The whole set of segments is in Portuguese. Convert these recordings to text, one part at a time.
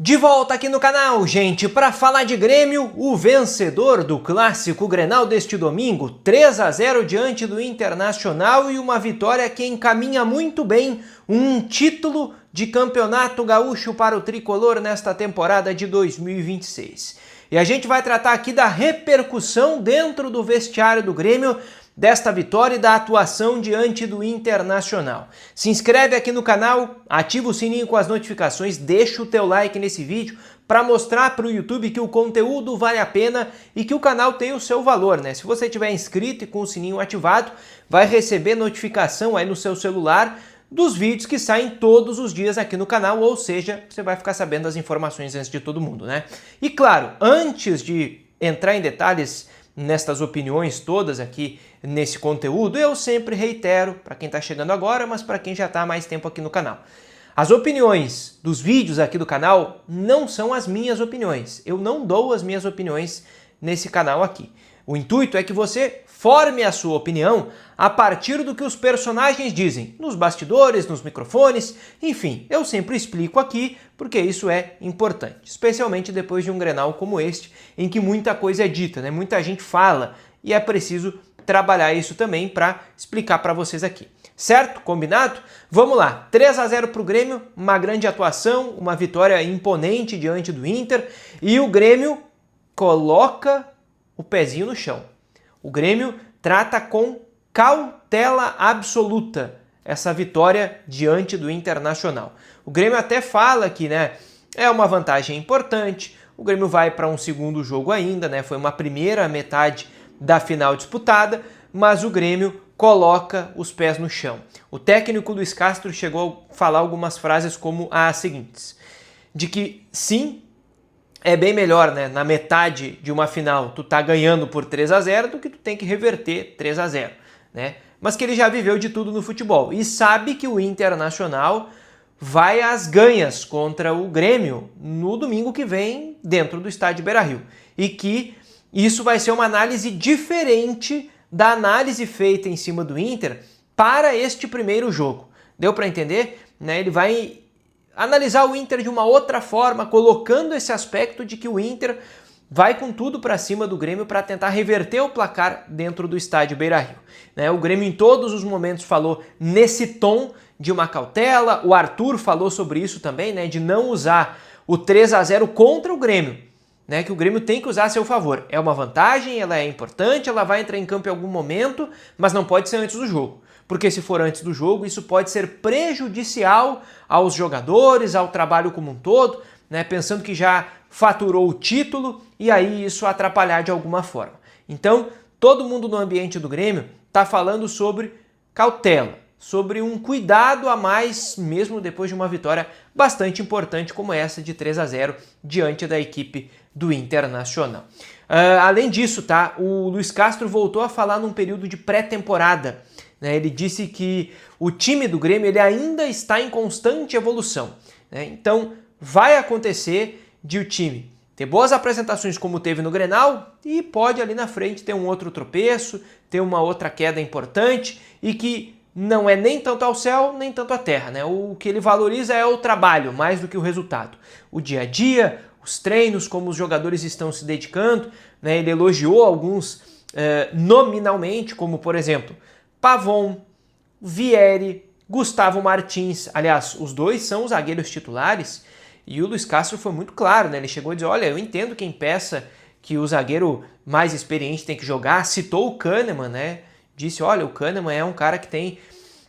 De volta aqui no canal, gente, para falar de Grêmio, o vencedor do clássico Grenal deste domingo, 3-0 diante do Internacional e uma vitória que encaminha muito bem um título de campeonato gaúcho para o tricolor nesta temporada de 2026. E a gente vai tratar aqui da repercussão dentro do vestiário do Grêmio desta vitória e da atuação diante do Internacional. Se inscreve aqui no canal, ativa o sininho com as notificações, deixa o teu like nesse vídeo para mostrar para o YouTube que o conteúdo vale a pena e que o canal tem o seu valor, né? Se você estiver inscrito e com o sininho ativado, vai receber notificação aí no seu celular dos vídeos que saem todos os dias aqui no canal, ou seja, você vai ficar sabendo das informações antes de todo mundo, né? E claro, antes de entrar em detalhes nestas opiniões todas aqui nesse conteúdo, eu sempre reitero, para quem está chegando agora, mas para quem já está há mais tempo aqui no canal. As opiniões dos vídeos aqui do canal não são as minhas opiniões. Eu não dou as minhas opiniões nesse canal aqui. O intuito é que você forme a sua opinião a partir do que os personagens dizem, nos bastidores, nos microfones, enfim, eu sempre explico aqui porque isso é importante, especialmente depois de um Grenal como este, em que muita coisa é dita, né? Muita gente fala e é preciso trabalhar isso também para explicar para vocês aqui. Certo? Combinado? Vamos lá, 3-0 para o Grêmio, uma grande atuação, uma vitória imponente diante do Inter e o Grêmio coloca o pezinho no chão. O Grêmio trata com cautela absoluta essa vitória diante do Internacional. O Grêmio até fala que, né, é uma vantagem importante, o Grêmio vai para um segundo jogo ainda, né, foi uma primeira metade da final disputada, mas o Grêmio coloca os pés no chão. O técnico Luis Castro chegou a falar algumas frases como as seguintes, de que sim, é bem melhor, né, na metade de uma final tu tá ganhando por 3-0 do que tu tem que reverter 3-0, né? Mas que ele já viveu de tudo no futebol e sabe que o Internacional vai às ganhas contra o Grêmio no domingo que vem dentro do estádio Beira-Rio e que isso vai ser uma análise diferente da análise feita em cima do Inter para este primeiro jogo. Deu para entender? Né? Ele vai analisar o Inter de uma outra forma, colocando esse aspecto de que o Inter vai com tudo para cima do Grêmio para tentar reverter o placar dentro do estádio Beira-Rio. O Grêmio em todos os momentos falou nesse tom de uma cautela, o Arthur falou sobre isso também, né, de não usar o 3-0 contra o Grêmio, né, que o Grêmio tem que usar a seu favor. É uma vantagem, ela é importante, ela vai entrar em campo em algum momento, mas não pode ser antes do jogo. Porque se for antes do jogo, isso pode ser prejudicial aos jogadores, ao trabalho como um todo, né? Pensando que já faturou o título e aí isso atrapalhar de alguma forma. Então, todo mundo no ambiente do Grêmio está falando sobre cautela, sobre um cuidado a mais, mesmo depois de uma vitória bastante importante como essa de 3-0 diante da equipe do Internacional. Além disso, tá? O Luis Castro voltou a falar num período de pré-temporada. Ele disse que o time do Grêmio ele ainda está em constante evolução. Então vai acontecer de o time ter boas apresentações como teve no Grenal e pode ali na frente ter um outro tropeço, ter uma outra queda importante e que não é nem tanto ao céu nem tanto à terra. O que ele valoriza é o trabalho mais do que o resultado. O dia a dia, os treinos, como os jogadores estão se dedicando. Ele elogiou alguns nominalmente, como por exemplo Pavon, Vieri, Gustavo Martins, aliás, os dois são os zagueiros titulares e o Luis Castro foi muito claro, né? Ele chegou a dizer, olha, eu entendo quem peça que o zagueiro mais experiente tem que jogar, citou o Kahneman, né? Disse, olha, o Kahneman é um cara que tem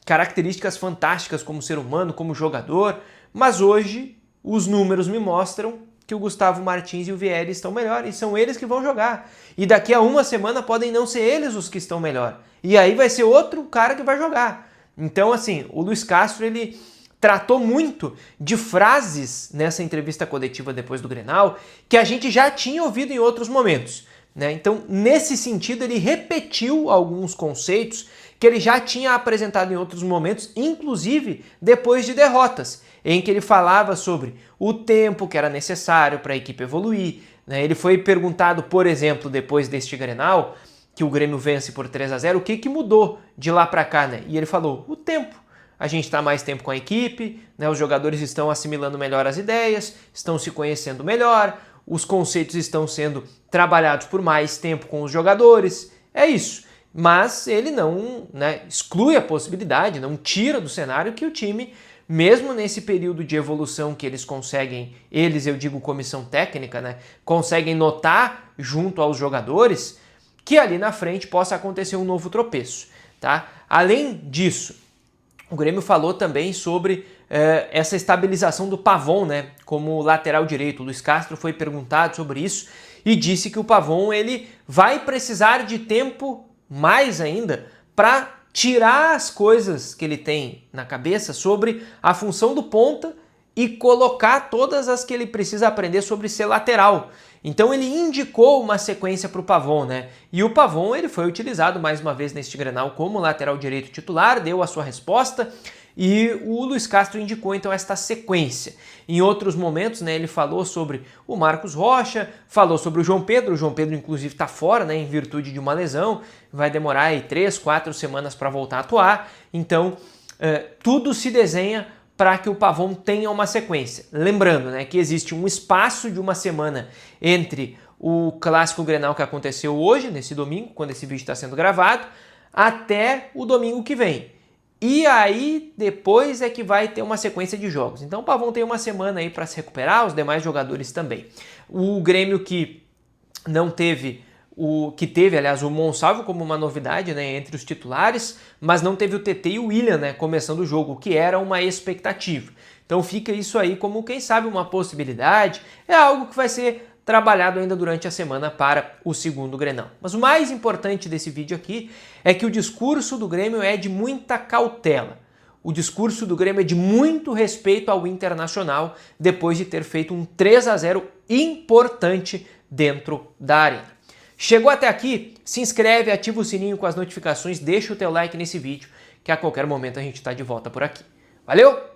características fantásticas como ser humano, como jogador, mas hoje os números me mostram que o Gustavo Martins e o Vieri estão melhor e são eles que vão jogar. E daqui a uma semana podem não ser eles os que estão melhor. E aí vai ser outro cara que vai jogar. Então, assim, o Luis Castro, ele tratou muito de frases nessa entrevista coletiva depois do Grenal que a gente já tinha ouvido em outros momentos. Então, nesse sentido, ele repetiu alguns conceitos que ele já tinha apresentado em outros momentos, inclusive depois de derrotas, em que ele falava sobre o tempo que era necessário para a equipe evoluir. Ele foi perguntado, por exemplo, depois deste Grenal, que o Grêmio vence por 3-0, o que mudou de lá para cá? E ele falou, o tempo. a gente está mais tempo com a equipe, né? Os jogadores estão assimilando melhor as ideias, estão se conhecendo melhor, os conceitos estão sendo trabalhados por mais tempo com os jogadores, é isso. Mas ele não, né, exclui a possibilidade, não tira do cenário que o time, mesmo nesse período de evolução que eles conseguem, eu digo comissão técnica, né, conseguem notar junto aos jogadores, que ali na frente possa acontecer um novo tropeço, tá? Além disso, o Grêmio falou também sobre essa estabilização do Pavon, né, como lateral direito. O Luiz Castro foi perguntado sobre isso e disse que o Pavon ele vai precisar de tempo mais ainda para tirar as coisas que ele tem na cabeça sobre a função do ponta e colocar todas as que ele precisa aprender sobre ser lateral. Então ele indicou uma sequência para o Pavon, né? E o Pavon ele foi utilizado mais uma vez neste Grenal como lateral direito titular, deu a sua resposta e o Luiz Castro indicou então esta sequência. Em outros momentos, né, ele falou sobre o Marcos Rocha, falou sobre o João Pedro inclusive está fora, né, em virtude de uma lesão, vai demorar aí 3, 4 semanas para voltar a atuar, então tudo se desenha para que o Pavon tenha uma sequência. Lembrando, né, que existe um espaço de uma semana entre o Clássico Grenal que aconteceu hoje, nesse domingo, quando esse vídeo está sendo gravado, até o domingo que vem. E aí, depois é que vai ter uma sequência de jogos. Então o Pavon tem uma semana aí para se recuperar, os demais jogadores também. O Grêmio que não teve, aliás, o Monsalvo como uma novidade, né, entre os titulares, mas não teve o TT e o William, né, começando o jogo, o que era uma expectativa. Então fica isso aí como, quem sabe, uma possibilidade. É algo que vai ser trabalhado ainda durante a semana para o segundo Grenal. Mas o mais importante desse vídeo aqui é que o discurso do Grêmio é de muita cautela. O discurso do Grêmio é de muito respeito ao Internacional depois de ter feito um 3-0 importante dentro da arena. Chegou até aqui? Se inscreve, ativa o sininho com as notificações, deixa o teu like nesse vídeo, que a qualquer momento a gente está de volta por aqui. Valeu!